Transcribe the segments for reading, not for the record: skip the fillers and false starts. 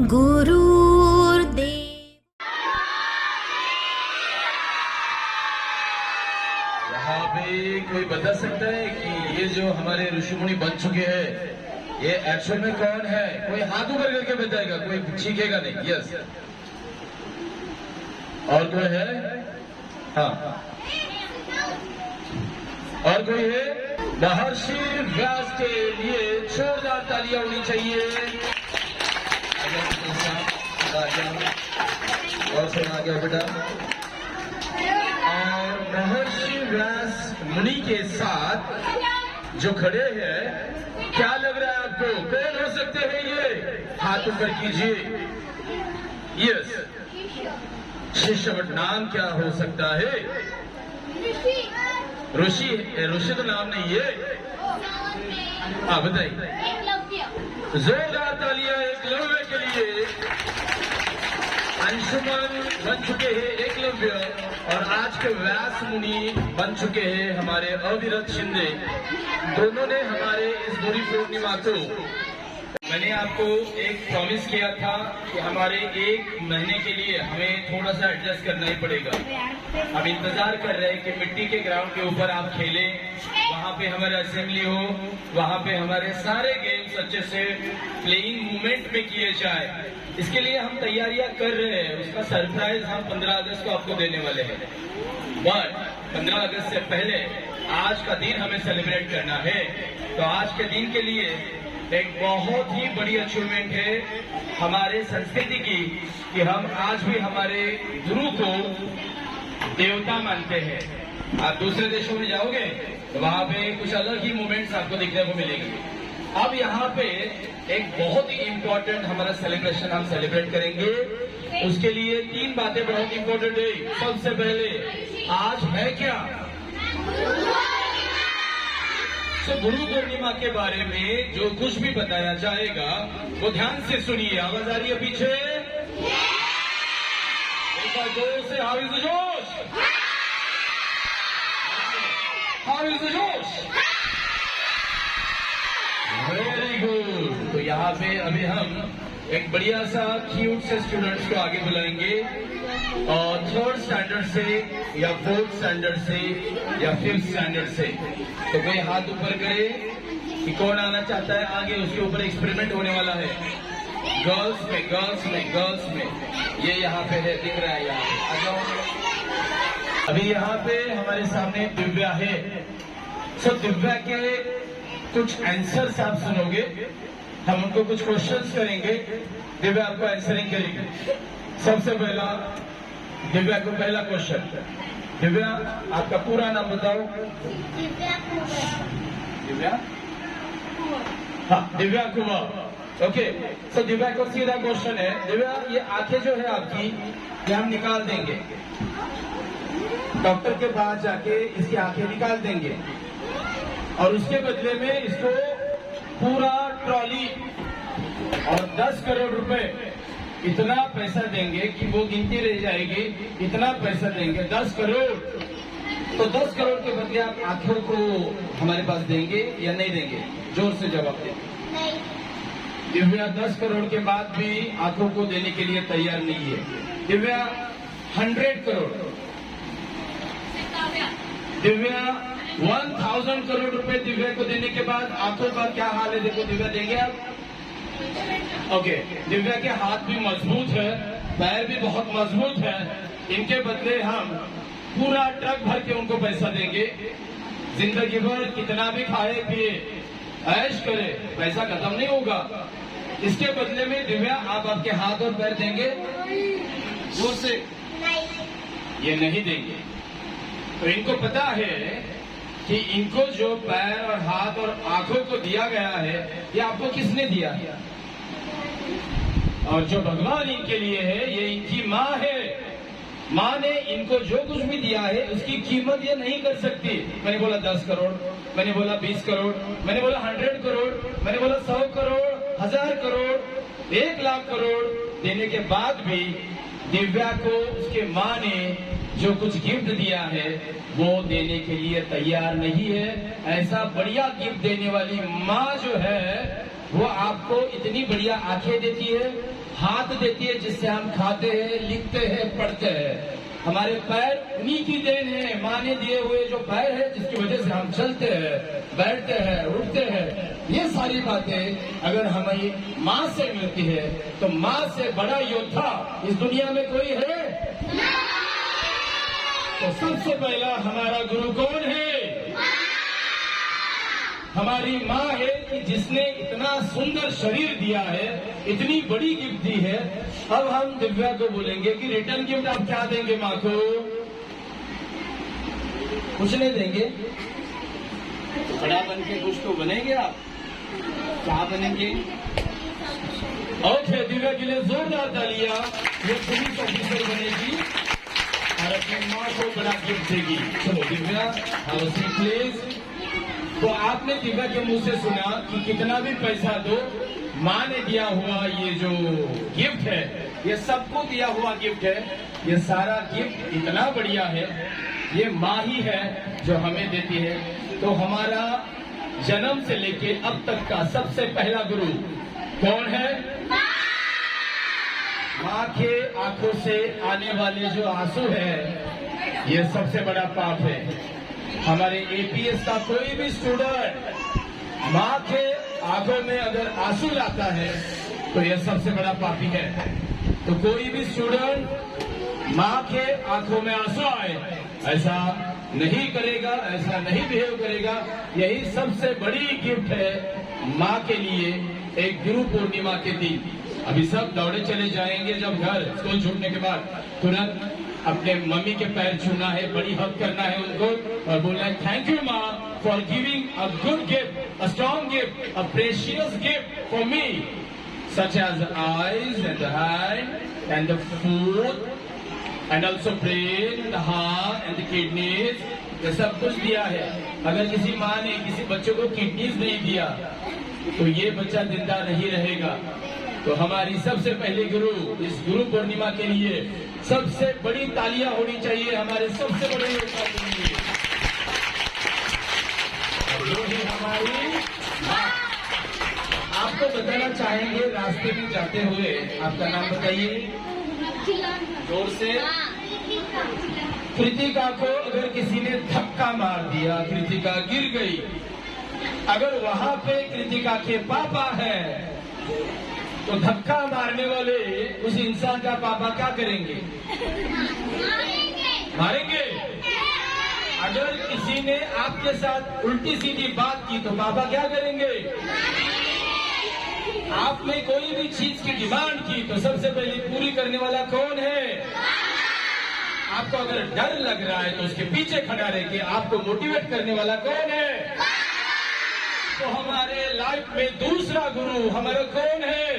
गुरुर्देव। यहाँ पे कोई बता सकता है कि ये जो हमारे ऋषि मुनि बन चुके हैं ये एक्चुअल में कौन है? कोई हाथ ऊपर करके बताएगा, कोई चीखेगा नहीं। यस, और कोई है? हाँ, और कोई है? महर्षि व्यास के लिए जोरदार तालियां होनी चाहिए। और सुना गया बेटा। और महर्षि व्यास मुनि के साथ जो खड़े हैं, क्या लग रहा है आपको? कौन हो सकते हैं ये? हाथ ऊपर कीजिए। यस, शिष्य, बट नाम क्या हो सकता है? ऋषि। ऋषि तो नाम नहीं है। हाँ बताइए। जोरदार तालियां एकलव्य के लिए। अंशुमन बन चुके हैं एकलव्य, और आज के व्यास मुनि बन चुके हैं हमारे अविरत शिंदे। दोनों ने हमारे इस गुरु पूर्णिमा को, मैंने आपको एक प्रॉमिस किया था कि हमारे 1 महीने के लिए हमें थोड़ा सा एडजस्ट करना ही पड़ेगा। हम इंतजार कर रहे हैं कि मिट्टी के ग्राउंड के ऊपर आप खेलें, वहाँ पे हमारा असेंबली हो, वहाँ पे हमारे सारे गेम्स अच्छे से प्लेइंग मूवमेंट में किए जाए। इसके लिए हम तैयारियां कर रहे हैं। उसका सरप्राइज हम 15 अगस्त को आपको देने वाले हैं। बट 15 अगस्त से पहले आज का दिन हमें सेलिब्रेट करना है। तो आज के दिन के लिए एक बहुत ही बड़ी अचीवमेंट है हमारे संस्कृति की कि हम आज भी हमारे गुरु को देवता मानते हैं। आप दूसरे देशों में जाओगे तो वहाँ पे कुछ अलग ही मोमेंट्स आपको देखने को मिलेंगे। अब यहाँ पे एक बहुत ही इम्पोर्टेंट हमारा सेलिब्रेशन हम सेलिब्रेट करेंगे। उसके लिए 3 बातें बहुत इम्पोर्टेंट है। सबसे पहले, आज है क्या? तो गुरु पूर्णिमा के बारे में जो कुछ भी बताया जाएगा वो ध्यान से सुनिए। आवाज आ रही है पीछे? एक बार जोर से, हाउ इज द जोश? हाउ इज द जोश? Very good. तो यहाँ पे अभी हम एक बढ़िया सा क्यूट से स्टूडेंट्स को आगे बुलाएंगे, और 3rd स्टैंडर्ड से या 4th स्टैंडर्ड से या 5th स्टैंडर्ड से। तो कोई हाथ ऊपर करे कि कौन आना चाहता है आगे। उसके ऊपर एक्सपेरिमेंट होने वाला है। गर्ल्स में, गर्ल्स में, गर्ल्स में। ये यहाँ पे है, दिख रहा है यहाँ पे। आ जाओ। अभी यहाँ पे हमारे सामने दिव्या है। सो दिव्या के कुछ आंसर्स आप सुनोगे। हम उनको कुछ क्वेश्चंस करेंगे, दिव्या आपको आंसरिंग करेंगे। सबसे पहला, दिव्या को पहला क्वेश्चन। दिव्या, आपका पूरा नाम बताओ। दिव्या? हाँ, दिव्या कुमार। ओके, तो दिव्या को सीधा क्वेश्चन है। दिव्या, ये आंखें जो है आपकी, ये हम निकाल देंगे। डॉक्टर के पास जाके इसकी आंखें निकाल देंगे, और उसके बदले में इसको पूरा ट्रॉली और 10 करोड़ रुपए, इतना पैसा देंगे कि वो गिनती रह जाएगी। इतना पैसा देंगे, 10 करोड़। तो 10 करोड़ के बदले आप आंखों को हमारे पास देंगे या नहीं देंगे? जोर से जवाब देंगे। दिव्या 10 करोड़ के बाद भी आंखों को देने के लिए तैयार नहीं है। दिव्या 100 करोड़। दिव्या 1000 करोड़ रुपए दिव्या को देने के बाद आंखों का क्या हाल है? देखो दिव्या, देंगे आप? ओके, दिव्या के हाथ भी मजबूत है, पैर भी बहुत मजबूत है। इनके बदले हम पूरा ट्रक भर के उनको पैसा देंगे। जिंदगी भर कितना भी खाए पिए, ऐश करे, पैसा खत्म नहीं होगा। इसके बदले में दिव्या, आप आपके हाथ और पैर देंगे? जोर से। ये नहीं देंगे। तो इनको पता है कि इनको जो पैर और हाथ और आंखों को दिया गया है, ये आपको किसने दिया है? और जो भगवान इनके लिए है, ये इनकी माँ है। माँ ने इनको जो कुछ भी दिया है उसकी कीमत ये नहीं कर सकती। मैंने बोला 10 करोड़, मैंने बोला 20 करोड़, मैंने बोला 100 करोड़, मैंने बोला 100 करोड़, 1000 करोड़, 1 लाख करोड़ देने के बाद भी दिव्या को उसके माँ ने जो कुछ गिफ्ट दिया है वो देने के लिए तैयार नहीं है। ऐसा बढ़िया गिफ्ट देने वाली माँ जो है वो आपको इतनी बढ़िया आंखें देती है, हाथ देती है जिससे हम खाते हैं, लिखते हैं, पढ़ते हैं। हमारे पैर उन्हीं की देन है, माँ ने दिए हुए जो पैर है जिसकी वजह से हम चलते हैं, बैठते हैं, उठते हैं। ये सारी बातें अगर हमें माँ से मिलती है तो माँ से बड़ा योद्धा इस दुनिया में कोई है? तो सबसे पहला हमारा गुरु कौन है? हमारी माँ है कि जिसने इतना सुंदर शरीर दिया है, इतनी बड़ी गिफ्ट दी है। अब हम दिव्या को बोलेंगे कि रिटर्न गिफ्ट आप क्या देंगे माँ को? कुछ नहीं देंगे? बड़ा बन के कुछ तो बनेंगे आप? क्या बनेंगे? ओके, दिव्या के लिए जोरदार तालियां। ये पुलिस ऑफिसर बनेगी और अपनी माँ को बड़ा गिफ्ट देगी। चलो दिव्या, प्लीज। तो आपने दिव्या के मुंह से सुना कि कितना भी पैसा दो, माँ ने दिया हुआ ये जो गिफ्ट है, ये सबको दिया हुआ गिफ्ट है। ये सारा गिफ्ट इतना बढ़िया है, ये माँ ही है जो हमें देती है। तो हमारा जन्म से लेके अब तक का सबसे पहला गुरु कौन है? माँ के आंखों से आने वाले जो आंसू है, ये सबसे बड़ा पाप है। हमारे एपीएस का कोई भी स्टूडेंट माँ के आंखों में अगर आंसू लाता है तो यह सबसे बड़ा पापी है। तो कोई भी स्टूडेंट माँ के आंखों में आंसू आए ऐसा नहीं करेगा, ऐसा नहीं बिहेव करेगा। यही सबसे बड़ी गिफ्ट है माँ के लिए एक गुरु पूर्णिमा के दिन। अभी सब दौड़े चले जाएंगे जब घर, स्कूल छूटने के बाद तुरंत अपने मम्मी के पैर छूना है, बड़ी हक करना है उनको और बोलना है थैंक यू माँ for giving a good gift, a strong gift, a precious gift for me, such as eyes and the hand and the food and also brain and the heart and the kidneys। ये सब कुछ दिया है। अगर किसी माँ ने किसी बच्चे को किडनीज नहीं दिया तो ये बच्चा जिंदा नहीं रहेगा। तो हमारी सबसे पहली गुरु, इस गुरु पूर्णिमा के लिए सबसे बड़ी तालियां होनी चाहिए हमारे सबसे बड़े योद्धा के लिए, जो ही हमारी माँ। आपको बताना चाहेंगे रास्ते में जाते हुए, आपका नाम बताइए जोर से। कृतिका को अगर किसी ने धक्का मार दिया, कृतिका गिर गई, अगर वहां पे कृतिका के पापा है तो धक्का मारने वाले उस इंसान का पापा क्या करेंगे? मारेंगे। अगर किसी ने आपके साथ उल्टी सीधी बात की तो पापा क्या करेंगे? आपने कोई भी चीज की डिमांड की तो सबसे पहले पूरी करने वाला कौन है? आपको अगर डर लग रहा है तो उसके पीछे खड़ा रह के आपको मोटिवेट करने वाला कौन है? तो हमारे लाइफ में दूसरा गुरु हमारा कौन है?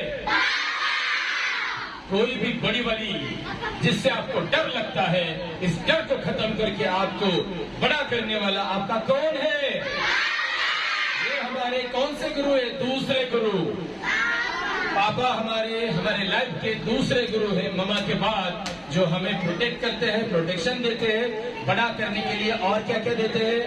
कोई भी बड़ी वाली जिससे आपको डर लगता है, इस डर को खत्म करके आपको बड़ा करने वाला आपका कौन है? ये हमारे कौन से गुरु है? दूसरे गुरु। पापा हमारे लाइफ के दूसरे गुरु है मम्मा के बाद, जो हमें प्रोटेक्ट करते हैं, प्रोटेक्शन देते हैं, बड़ा करने के लिए। और क्या क्या देते हैं?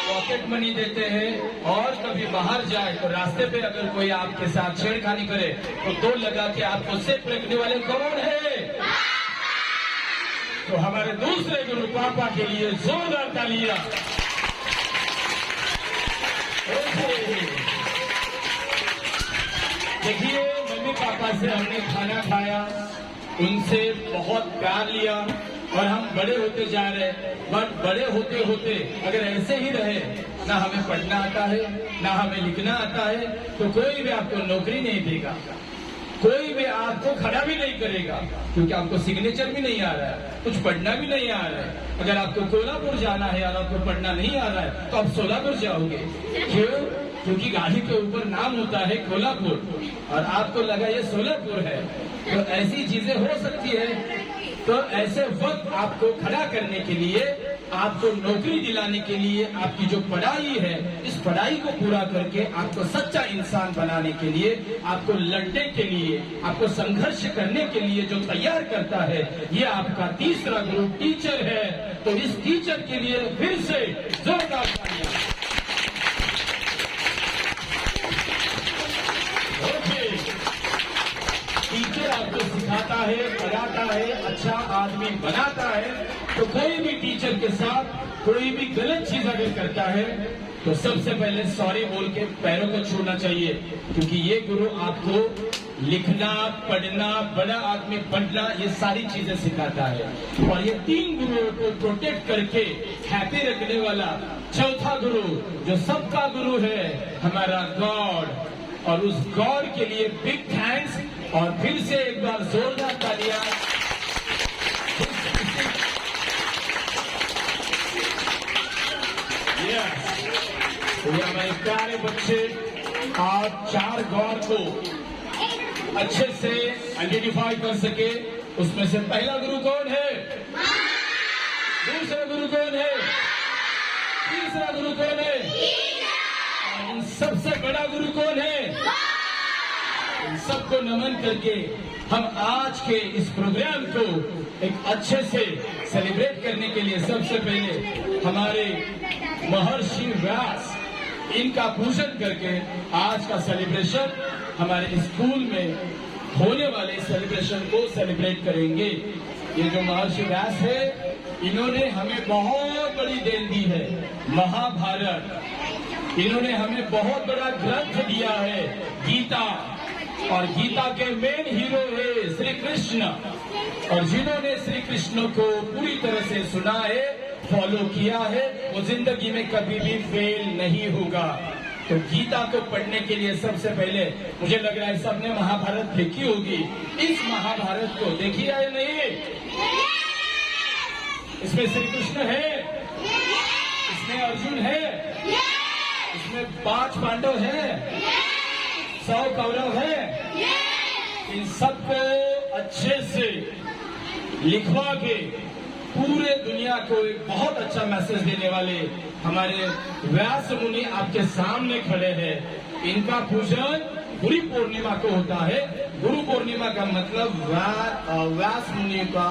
पॉकेट मनी देते हैं। और कभी बाहर जाए तो रास्ते पे अगर कोई आपके साथ छेड़खानी करे तो दो लगा के आपको सेफ रखने वाले कौन है? तो हमारे दूसरे गुरु पापा के लिए जोरदार तालियां। देखिए, मम्मी पापा से हमने खाना खाया, उनसे बहुत प्यार लिया और हम बड़े होते जा रहे हैं। बट बड़े होते होते अगर ऐसे ही रहे, ना हमें पढ़ना आता है, ना हमें लिखना आता है, तो कोई भी आपको नौकरी नहीं देगा, कोई भी आपको खड़ा भी नहीं करेगा, क्योंकि आपको सिग्नेचर भी नहीं आ रहा है, कुछ पढ़ना भी नहीं आ रहा है। अगर आपको कोल्हापुर जाना है और आपको पढ़ना नहीं आ रहा है तो आप सोलापुर जाओगे। क्यों? क्योंकि गाड़ी के ऊपर नाम होता है कोल्हापुर और आपको लगा ये सोलापुर है। तो ऐसी चीजें हो सकती है। तो ऐसे वक्त आपको खड़ा करने के लिए, आपको नौकरी दिलाने के लिए, आपकी जो पढ़ाई है, इस पढ़ाई को पूरा करके आपको सच्चा इंसान बनाने के लिए, आपको लड़ने के लिए, आपको संघर्ष करने के लिए जो तैयार करता है, ये आपका तीसरा गुरु टीचर है। तो इस टीचर के लिए फिर से जोरदार तालियां। है, पढ़ाता है, अच्छा आदमी बनाता है, तो कोई भी टीचर के साथ कोई भी गलत चीज अगर करता है तो सबसे पहले सॉरी बोल के पैरों को छूना चाहिए, क्योंकि ये गुरु आपको लिखना, पढ़ना, बड़ा आदमी बनना, ये सारी चीजें सिखाता है। और ये 3 गुरुओं को प्रोटेक्ट करके हैप्पी रखने वाला चौथा गुरु जो सबका गुरु है, हमारा गॉड। और उस गॉड के लिए बिग थैंक्स, और फिर से एक बार जोरदार तालियां। तो ये हमारे प्यारे बच्चे आप 4 गॉड को अच्छे से आइडेंटिफाई कर सके। उसमें से पहला गुरु कौन है, दूसरा गुरु कौन है, तीसरा गुरु कौन है, और सबसे बड़ा गुरु कौन है। इन सबको नमन करके हम आज के इस प्रोग्राम को एक अच्छे से सेलिब्रेट करने के लिए सबसे पहले हमारे महर्षि व्यास, इनका पूजन करके आज का सेलिब्रेशन हमारे स्कूल में होने वाले सेलिब्रेशन को सेलिब्रेट करेंगे। ये जो महर्षि व्यास है, इन्होंने हमें बहुत बड़ी देन दी है, महाभारत। इन्होंने हमें बहुत बड़ा ग्रंथ दिया है, गीता। और गीता के मेन हीरो है श्री कृष्ण, और जिन्होंने श्री कृष्ण को पूरी तरह से सुना है, फॉलो किया है, वो जिंदगी में कभी भी फेल नहीं होगा। तो गीता को पढ़ने के लिए सबसे पहले मुझे लग रहा है सबने महाभारत देखी होगी। इस महाभारत को देखी है या नहीं? इसमें श्री कृष्ण है, इसमें अर्जुन है, इसमें 5 पांडव है, 100 कौरव है। इन सबको अच्छे से लिखवा के पूरे दुनिया को एक बहुत अच्छा मैसेज देने वाले हमारे व्यास मुनि आपके सामने खड़े हैं। इनका पूजन गुरु पूर्णिमा को होता है। गुरु पूर्णिमा का मतलब व्यास मुनि का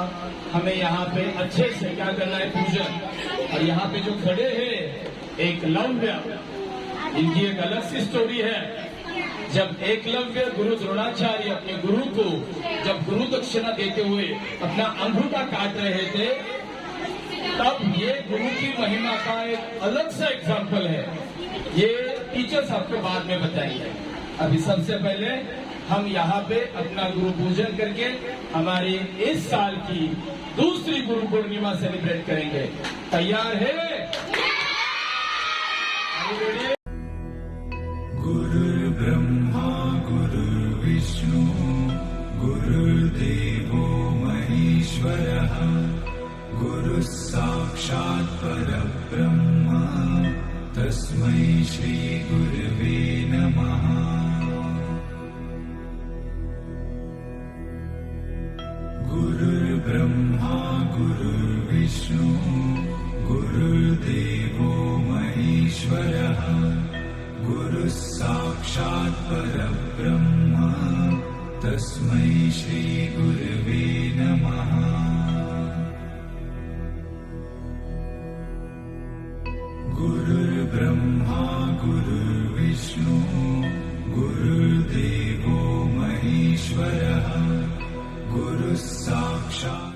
हमें यहाँ पे अच्छे से क्या करना है, पूजन। और यहाँ पे जो खड़े हैं एकलव्य, इनकी एक अलग सी स्टोरी है। जब एकलव्य गुरु द्रोणाचार्य अपने गुरु को जब गुरु दक्षिणा देते हुए अपना अंगूठा काट रहे थे, तब ये गुरु की महिमा का एक अलग सा एग्जाम्पल है। ये टीचर्स आपको बाद में बताएंगे। अभी सबसे पहले हम यहाँ पे अपना गुरु पूजन करके हमारी इस साल की दूसरी गुरु पूर्णिमा सेलिब्रेट करेंगे। तैयार है? गुरुर्ब्रह्मा गुरुर्विष्णु गुरुर्देवो महेश्वरः गुरुः साक्षात् परब्रह्म तस्मै श्री गुरवे नमः। गुरुर्ब्रह्मा गुरुर्विष्णु गुरुर्देवो महेश्वरः गुरुः साक्षात् परब्रह्म तस्मै श्री गुरवे नमः। गुरुर्ब्रह्मा गुरुर्विष्णु गुरुर्देवो महेश्वरः गुरुः साक्षात्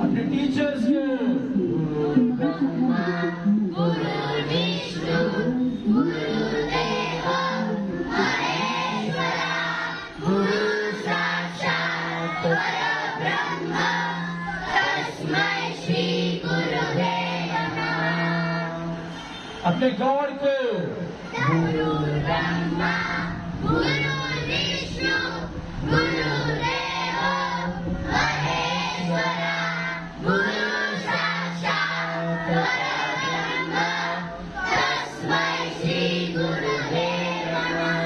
अपने टीचर्स अपने गॉड को गुरु ब्रह्मा गुरु विष्णु गुरुदेव महेश्वरा गुरु साक्षात् परब्रह्म तस्मै श्री गुरुवे नमः।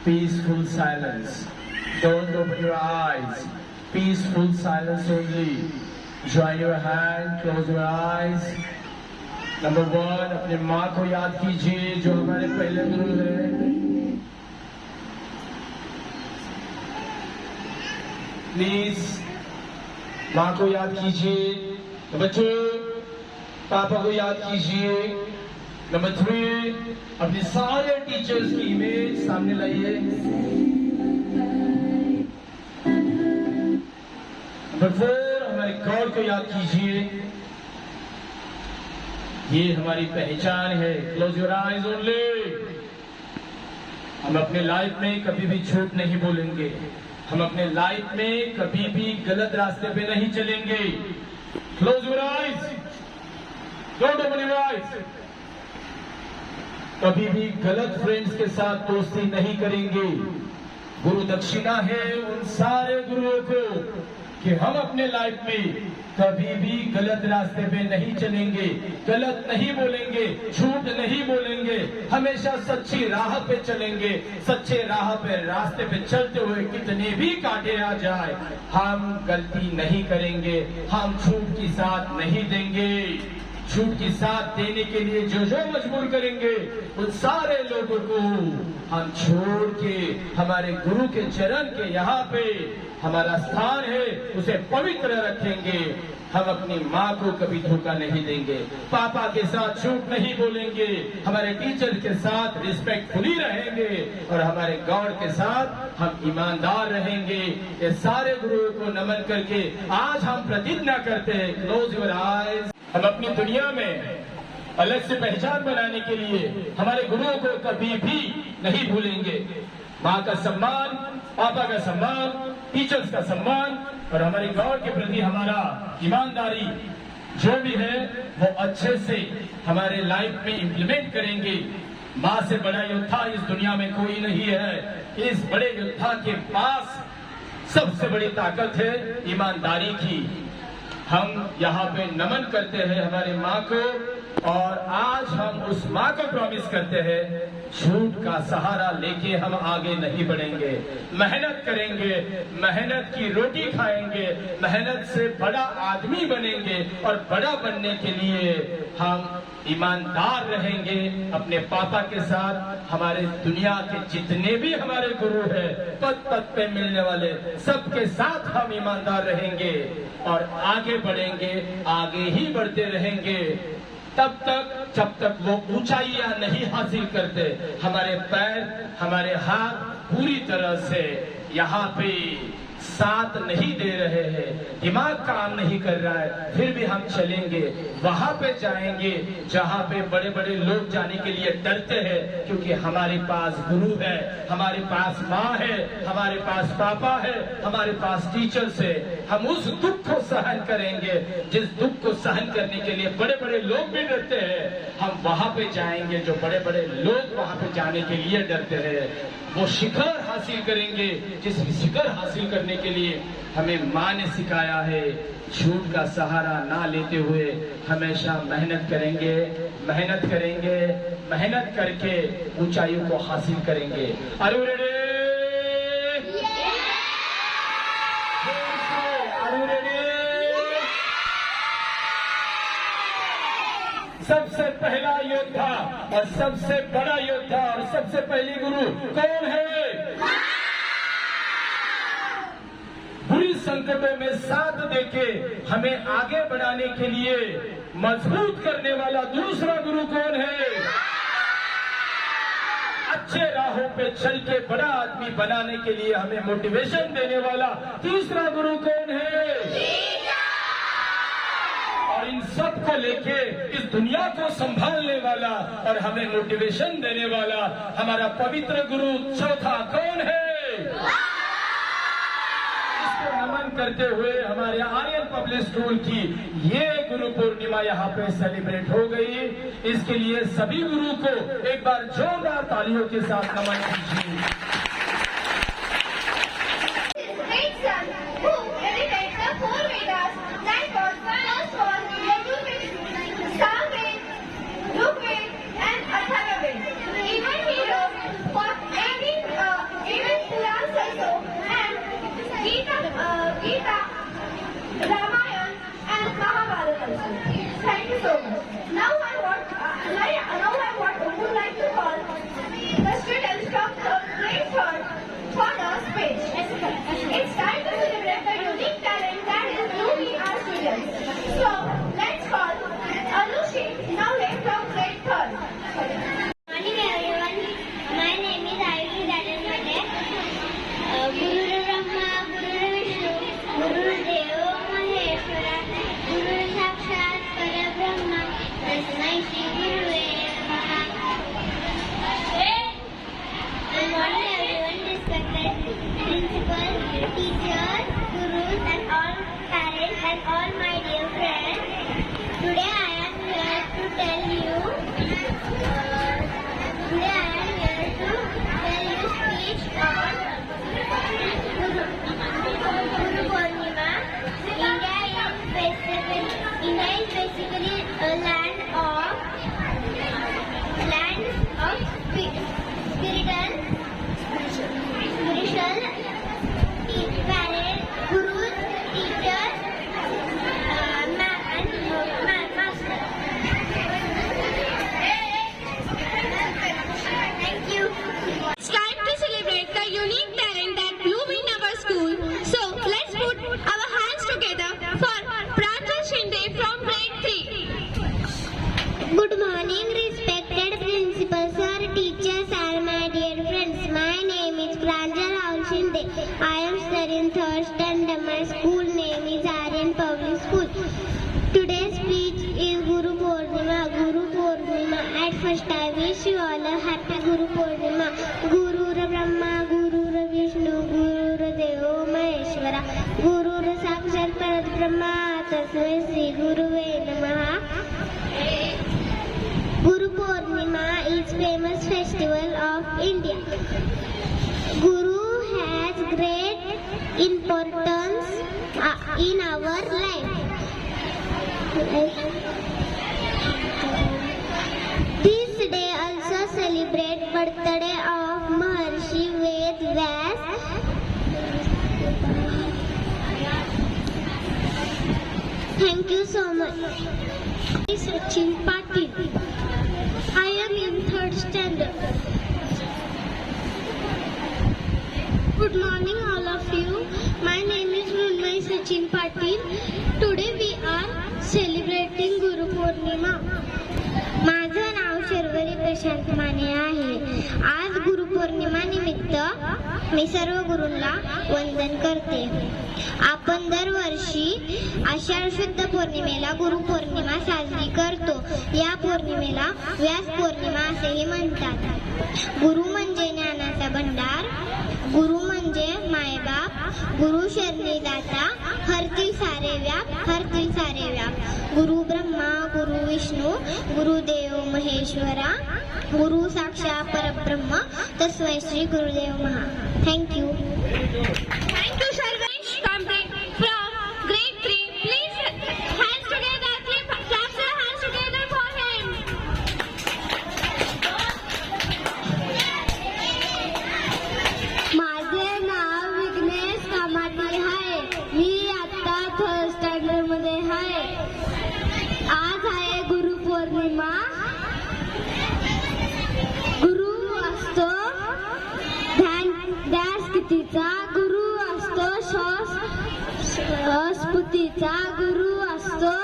Peaceful silence. Don't open your eyes. Peaceful silence only. Join your hand, close your eyes. Number 1, अपने माँ को याद कीजिए जो हमारे पहले गुरु है। प्लीज माँ को याद कीजिए। बच्चों, पापा को याद कीजिए। नंबर 3, अपने सारे टीचर्स की इमेज सामने लाइए। नंबर 4, हमारे गॉड को याद कीजिए। ये हमारी पहचान है। Close your eyes only. हम अपने लाइफ में कभी भी झूठ नहीं बोलेंगे। हम अपने लाइफ में कभी भी गलत रास्ते पे नहीं चलेंगे। Close your eyes, don't open your eyes. कभी भी गलत फ्रेंड्स के साथ दोस्ती नहीं करेंगे। गुरु दक्षिणा है उन सारे गुरुओं को कि हम अपने लाइफ में कभी भी गलत रास्ते पे नहीं चलेंगे, गलत नहीं बोलेंगे, झूठ नहीं बोलेंगे, हमेशा सच्ची राह पे चलेंगे। सच्चे राह पे रास्ते पे चलते हुए कितने भी कांटे आ जाए, हम गलती नहीं करेंगे, हम झूठ की साथ नहीं देंगे। झूठ की साथ देने के लिए जो मजबूर करेंगे उन सारे लोगों को हम छोड़ के हमारे गुरु के चरण के यहाँ पे हमारा स्थान है, उसे पवित्र रखेंगे। हम अपनी माँ को कभी धोखा नहीं देंगे, पापा के साथ झूठ नहीं बोलेंगे, हमारे टीचर के साथ रिस्पेक्टफुली रहेंगे और हमारे गॉड के साथ हम ईमानदार रहेंगे। ये सारे गुरुओं को नमन करके आज हम प्रतिज्ञा करते हैं। Close your eyes. हम अपनी दुनिया में अलग से पहचान बनाने के लिए हमारे गुरुओं को कभी भी नहीं भूलेंगे। माँ का सम्मान, पापा का सम्मान, टीचर्स का सम्मान और हमारे गॉड के प्रति हमारा ईमानदारी जो भी है वो अच्छे से हमारे लाइफ में इम्प्लीमेंट करेंगे। माँ से बड़ा योद्धा इस दुनिया में कोई नहीं है। इस बड़े योद्धा के पास सबसे बड़ी ताकत है ईमानदारी की। हम यहाँ पे नमन करते हैं हमारे माँ को और आज हम उस माँ को प्रॉमिस करते हैं झूठ का सहारा लेके हम आगे नहीं बढ़ेंगे। मेहनत करेंगे, मेहनत की रोटी खाएंगे, मेहनत से बड़ा आदमी बनेंगे और बड़ा बनने के लिए हम ईमानदार रहेंगे अपने पापा के साथ। हमारे दुनिया के जितने भी हमारे गुरु हैं, पद पद पे मिलने वाले सबके साथ हम ईमानदार रहेंगे और आगे बढ़ेंगे, आगे ही बढ़ते रहेंगे तब तक जब तक वो ऊंचाइयां नहीं हासिल करते। हमारे पैर, हमारे हाथ पूरी तरह से यहाँ पे साथ नहीं दे रहे हैं, दिमाग काम नहीं कर रहा है, फिर भी हम चलेंगे, वहां पे जाएंगे जहां पे बड़े बड़े लोग जाने के लिए डरते हैं, क्योंकि हमारे पास गुरु है, हमारे पास माँ है, हमारे पास पापा है, हमारे पास टीचर्स है। हम उस दुख को सहन करेंगे जिस दुख को सहन करने के लिए बड़े बड़े लोग भी डरते हैं। हम वहां पे जाएंगे जो बड़े बड़े लोग वहां पे जाने के लिए डरते हैं। वो शिखर हासिल करेंगे जिस शिखर हासिल करने के लिए हमें माँ ने सिखाया है। झूठ का सहारा ना लेते हुए हमेशा मेहनत करेंगे, मेहनत करेंगे, मेहनत करके ऊंचाइयों को हासिल करेंगे। Are you ready? Are you ready? सबसे पहला योद्धा और सबसे बड़ा योद्धा और सबसे पहली गुरु कौन है? बुरी संकटों में साथ देके हमें आगे बढ़ाने के लिए मजबूत करने वाला दूसरा गुरु कौन है? अच्छे राहों पे चल के बड़ा आदमी बनाने के लिए हमें मोटिवेशन देने वाला तीसरा गुरु कौन है? और इन सब को लेके इस दुनिया को संभालने वाला और हमें मोटिवेशन देने वाला हमारा पवित्र गुरु चौथा कौन है? इसको नमन करते हुए हमारे आर्यन पब्लिक स्कूल की ये गुरु पूर्णिमा यहाँ पे सेलिब्रेट हो गई। इसके लिए सभी गुरु को एक बार जोरदार तालियों के साथ नमन कीजिए। Thank you so much. Now I would like to call the students from the grade 3rd from grade 3. Good morning, respected principal sir, teachers, and my dear friends. My name is Pranjal Shinde. I am studying third standard. My school name is Aryan Public School. Today's speech is Guru Purnima. Guru Purnima. At first, I wish you all a happy Guru Purnima. Guru Brahma, Guru Vishnu, Guru Deva Maheshwara, Guru Sakshat Parat Brahma, Tasmai Sri Guruve Namaha. Guru Purnima is famous festival of India. Guru has great importance in our life. This day also celebrate birthday of Maharshi Ved Vyas. Thank you so much. Sachin Patil. I am in third standard. Good morning all of you. My name is Runmai Sachin Patil. Today we are celebrating Guru Purnima. माझं नाव शर्वरी प्रशांत माने आहे. आज गुरु पौर्णिमा निमित्त मी सर्व गुरूंना वंदन करते. आपण दरवर्षी आषाढ शुद्ध पौर्णिमेला गुरु पौर्णिमा साजरी करतो. या पौर्णिमेला व्यास पौर्णिमा असेही म्हणतात. गुरु म्हणजे ज्ञानाचा भंडार, गुरु म्हणजे मायबाप, गुरु शरणी दाता, हरतील सारे व्याप, हरतील सारे व्याप. गुरु ब्रह्मा, गुरु विष्णू, गुरुदेव महेश्वरा, गुरु साक्षात परब्रह्म, तस्मै श्री गुरुदेव महा. Thank you. Thank you, Sarvesh from grade 3. Please, hands together. Clap your hands together for him. माझे नाव विघ्नेश कामाटे आहे. मी आता थर्ड स्टँडर्ड मध्ये आहे. आज आहे गुरु पौर्णिमा. गुरु असतो ध्यानस्थितीचा, गुरु असतो स्फूर्तीचा, गुरु असतो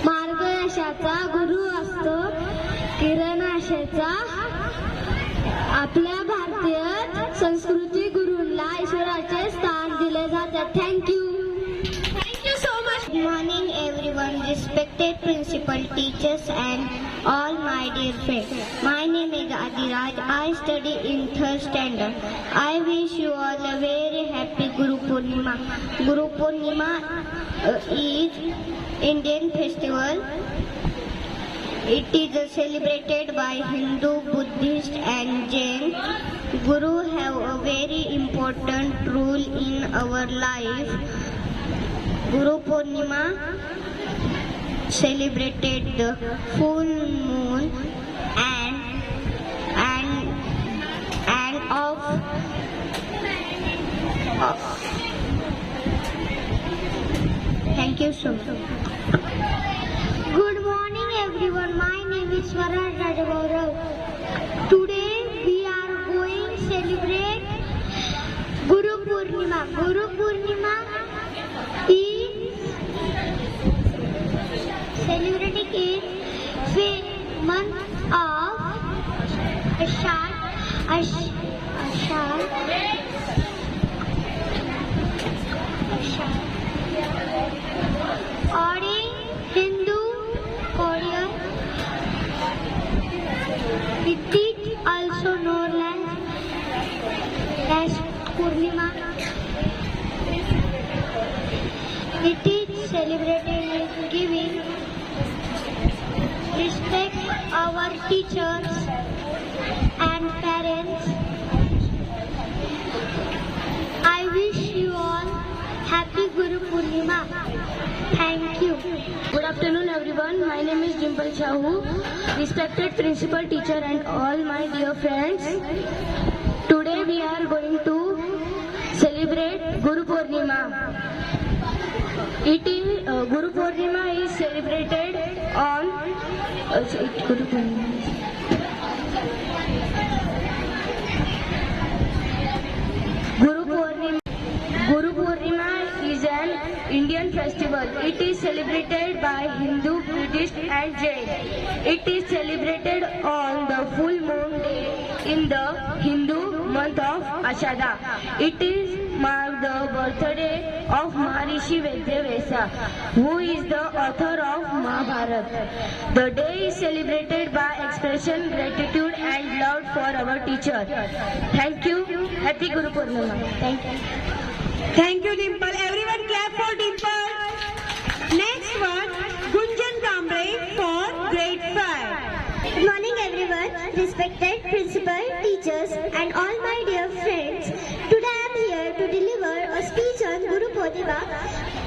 मार्गदर्शनाचा, गुरु असतो किरणाशाचा. आपल्या भारतीय संस्कृती गुरूंना ईश्वराचे स्थान दिले जाते. Thank you. Thank you so much. Good morning everyone, respected principal, teachers and all my dear friends. My name is Adiraj. I study in third standard. I wish you all a very happy Guru Purnima. Guru Purnima is Indian festival. It is celebrated by Hindu, Buddhist and Jain. Guru have a very important role in our life. Guru Purnima celebrated the full moon and of thank you so much. Good morning everyone. My name is Swaraj Rajagaurav. Today we are going to celebrate Guru Purnima. Guru Purnima is celebrating in the month of Ashad. Or in Hindu Korea, it is also known as Purnima. It is celebrated with giving respect our teachers and parents. I wish you all happy Guru Purnima. Thank you. Good afternoon everyone. My name is Dimple Shahu, respected principal, teacher and all my dear friends. Today we are going to celebrate Guru Purnima. Guru Purnima is celebrated on Guru Purnima is is an Indian festival. It is celebrated by Hindu, Buddhist and Jain. It is celebrated on the full moon day in the Hindu month of Ashada. It is marked the birthday of Maharishi Vedyavasa, who is the author of Mahabharata. The day is celebrated by expression, gratitude and love for our teacher. Thank you. Happy Guru Purnima. Thank you. Thank you, Dimple. Everyone clap for Dimple. Next one, Gunjan Kamble for grade 5. Good morning everyone, respected principal, teachers and all my dear friends. Today I am here to deliver a speech on Guru Purnima.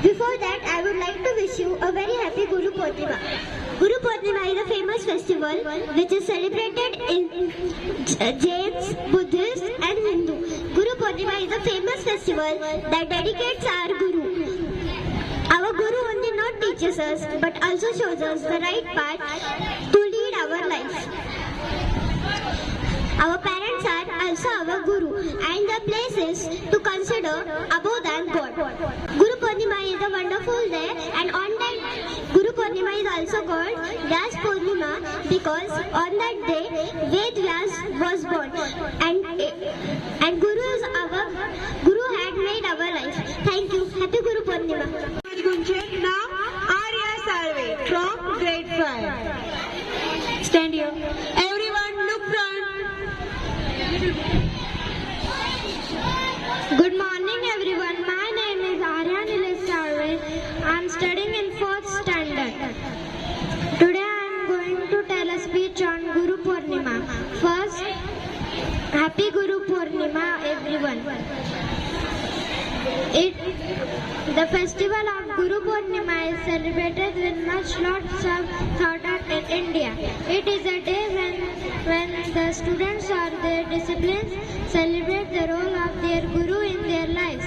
Before that, I would like to wish you a very happy Guru Purnima. Guru Purnima is a famous festival which is celebrated in Jains, Buddhist and Hindu. Guru Purnima is a famous festival that dedicates our Guru. Our Guru only not teaches us but also shows us the right path to lead our life. Our parents are also our Guru and the place is to consider above than God. Guru Purnima is a wonderful day and on that Guru Purnima is also called Vyas Purnima because on that day Ved Vyas was born and Guru had made our life. Thank you. Happy Guru Purnima. Gunjan. Now, Arya Salve from grade 5. Stand here. Everyone look front. Good morning everyone. My name is Arya Nilesh Salve. I am studying in 4th standard. Today I am going to tell a speech on Guru Purnima. First, Happy Guru Purnima everyone. The festival of Guru Purnima is celebrated with much lots of thought in India. It is a day when the students or their disciplines celebrate the role of their Guru in their lives.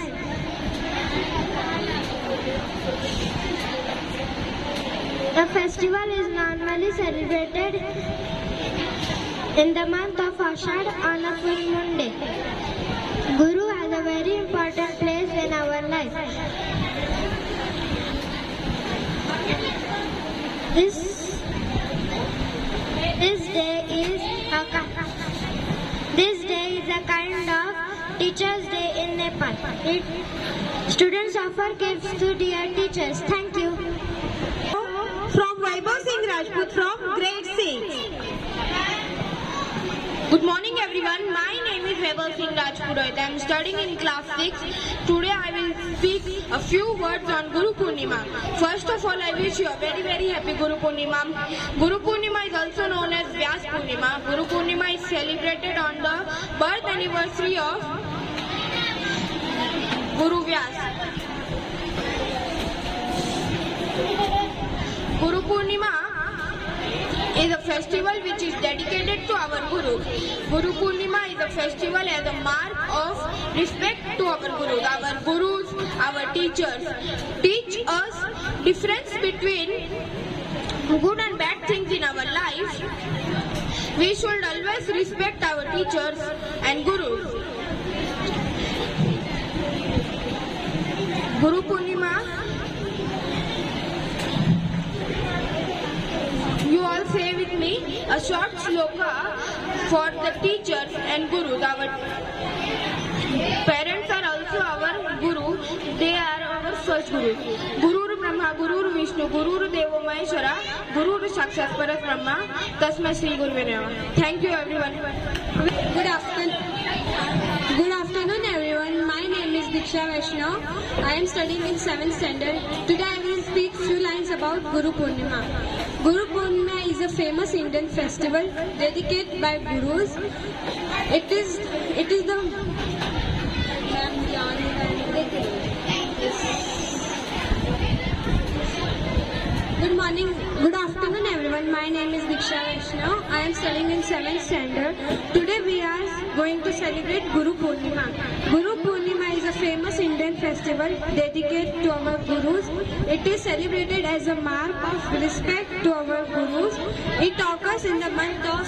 The festival is normally celebrated in the month of Ashad on a full moon day. Guru has a very important place in our life. This day is a kind of Teachers' Day in Nepal. Students offer gifts to their teachers. Thank you. From Vaibhav Singh Rajput from grade 6. Good morning everyone. My name is Vaibhav Singh Rajput. I am studying in class 6. Today I will speak a few words on Guru Purnima. First of all, I wish you a very happy Guru Purnima. Guru Purnima is also known as Vyas Purnima. Guru Purnima is celebrated on the birth anniversary of Guru Vyas. Guru Purnima is a festival which is dedicated to our Guru. Guru Purnima is a festival as a mark of respect to our Gurus. Our Gurus, our teachers, teach us difference between good and bad things in our life. We should always respect our teachers and Gurus. Guru Purnima, you all say with me a short sloka for the teachers and Gurus. Our parents are also our Guru. They are our first Guru. Guru Brahma, Guru Vishnu, Guru Devo Maheshwara, Guru Sakshat Parat Brahma, Tasmai Sri Guru Vinaya. Thank you everyone. Good afternoon everyone. My name is Diksha Vaishnav. I am studying in 7th standard. Today I will speak few lines about Guru Purnima. Guru Purnima is a famous Indian festival dedicated by Gurus. It is the Good afternoon everyone. My name is Diksha Vaishnav. I am studying in 7th standard. Today we are going to celebrate Guru Purnima. Guru Purnima is a famous Indian festival dedicated to our Gurus. It is celebrated as a mark of respect to our Gurus. It occurs in the month of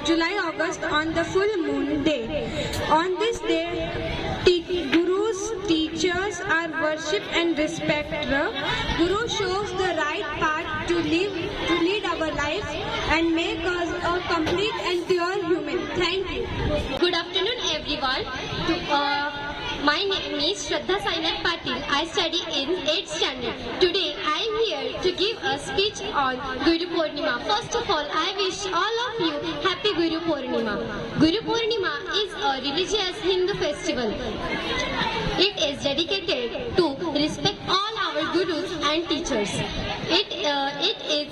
July-August on the full moon day. On this day, Gurus teach teachers are worship and respect. Guru shows the right path to lead our lives and make us a complete and pure human. Thank you. Good afternoon, everyone. My name is Shraddha Sainath Patil. I study in 8th standard. Today, I am here to give a speech on Guru Purnima. First of all, I wish all of you Happy Guru Purnima. Guru Purnima is a religious Hindu festival. It is dedicated to respect all our gurus and teachers. It is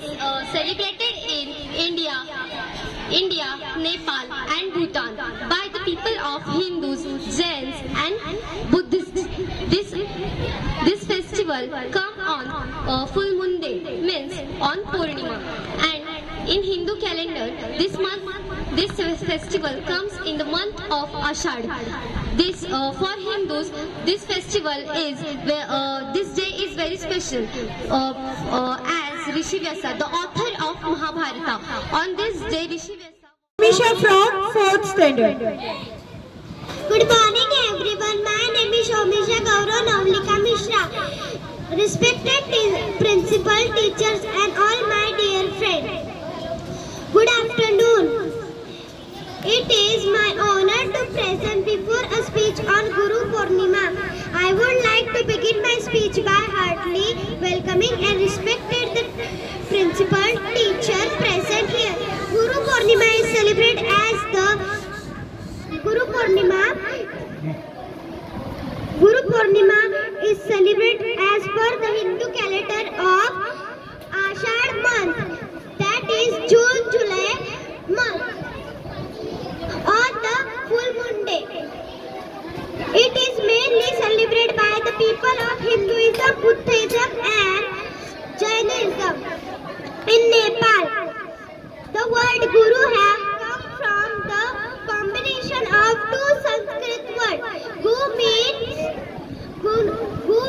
celebrated in India, Nepal and Bhutan by the people of Hindus, Jains and Buddhists. This festival comes on full moon day, means on Purnima. And in Hindu calendar, this festival comes in the month of Ashad. For Hindus, this festival this day is very special. As Rishi Vyasa, the author of Mahabharata, on this day Rishi Vyasa. Misha from 4th standard. Good morning, everyone. My name is Shomisha Gaurav Navlika Mishra. Respected principal, teachers, and all my dear friends. Good afternoon. It is my honor to present before a speech on Guru Purnima. I would like to begin my speech by heartily welcoming and respecting the principal, teacher present here. Guru Purnima is celebrated as Guru Purnima is celebrated as per the Hindu calendar of Ashad month, that is June-July month, on the full moon day. It is mainly celebrated by the people of Hinduism, Buddhism and Jainism. In Nepal, the word Guru has come from the combination of two Sanskrit words. Gu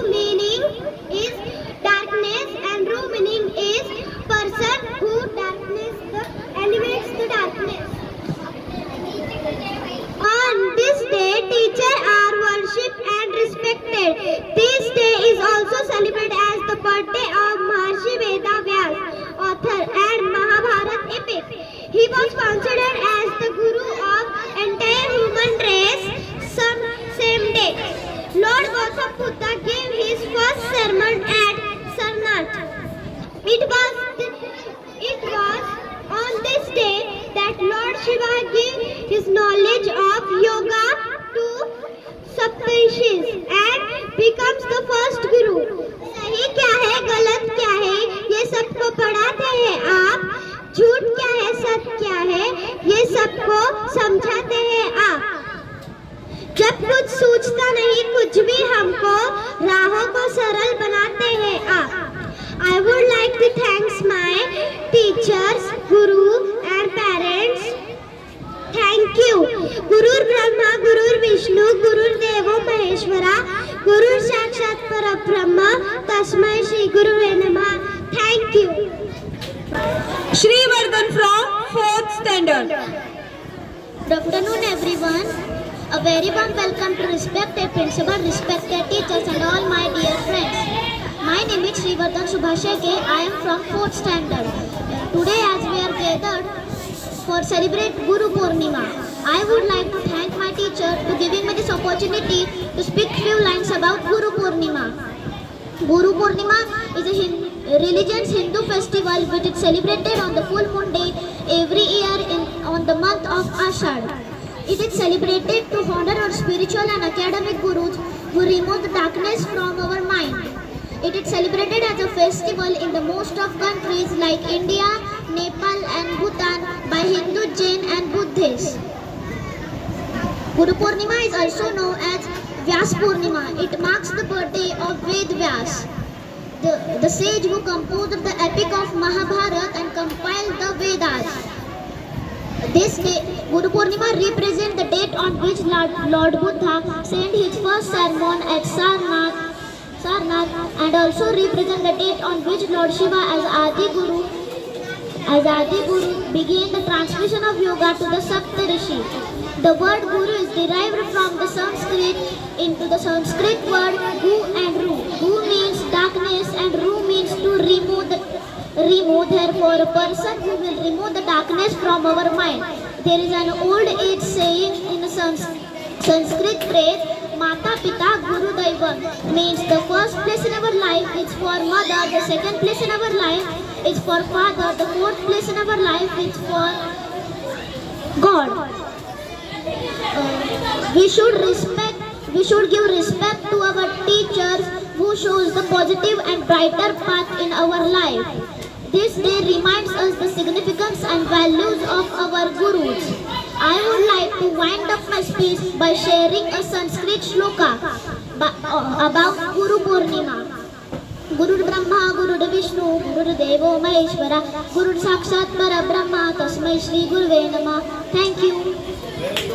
meaning is darkness and Ru meaning is person who elevates the darkness. On this day, teachers are worshipped and respected. This day is also celebrated as the birthday of Maharshi Veda Vyas, author and Mahabharata epic. He was considered as the guru of entire human race. Same day, Lord Gautama Buddha gave his first sermon at Sarnath. It was on this day that Lord Shiva gave his knowledge of yoga to subspecies and becomes the first guru. सही क्या है, गलत क्या है, ये सबको पढ़ाते हैं आप. झूठ क्या है, सत्य क्या है, ये सबको समझाते हैं आप. जब कुछ सूझता नहीं, कुछ भी हमको राहों को सरल बनाते हैं आप. I would like to thank my teachers, Guru and parents. Thank you. Gurur Brahma, Gurur Vishnu, Gurur Devo Maheshwara, Gurur Sakshat Parabrahma, Tasmai Shri Gurave Namah. Thank you. Shri Vardhan from 4th standard. Good afternoon, everyone. A very warm welcome to respected principal, respected teachers and all my dear friends. My name is Srivardhan Subhashay K. I am from 4th standard. Today, as we are gathered for celebrate Guru Purnima, I would like to thank my teacher for giving me this opportunity to speak few lines about Guru Purnima. Guru Purnima is a religious Hindu festival which is celebrated on the full moon day every year on the month of Ashad. It is celebrated to honor our spiritual and academic gurus who remove the darkness from our mind. It is celebrated as a festival in the most of countries like India, Nepal and Bhutan by Hindu, Jain and Buddhists. Guru Purnima is also known as Vyas Purnima. It marks the birthday of Ved Vyas, the sage who composed the epic of Mahabharata and compiled the Vedas. This day, Guru Purnima represents the date on which Lord Buddha sent his first sermon at Sarnath, and also represent the date on which Lord Shiva as Adi Guru as Adi Guru began the transmission of yoga to the Saptarishi. The word Guru is derived from the Sanskrit into the Sanskrit word Gu and Ru. Gu means darkness and Ru means to remove. Therefore, a person who will remove the darkness from our mind. There is an old age saying in Sanskrit phrase, Mata Pita Guru Daivam, means the first place in our life is for mother, the second place in our life is for father, the fourth place in our life is for God. We should give respect to our teachers who shows the positive and brighter path in our life. This day reminds us the significance and values of our gurus. I would like to wind up my speech by sharing a Sanskrit shloka about Guru Purnima. Guru Brahma, Guru Vishnu, Guru Devo Maheshwara, Guru Sakshat Para Brahma, Tasmai Shri Guruve Namah. Thank you.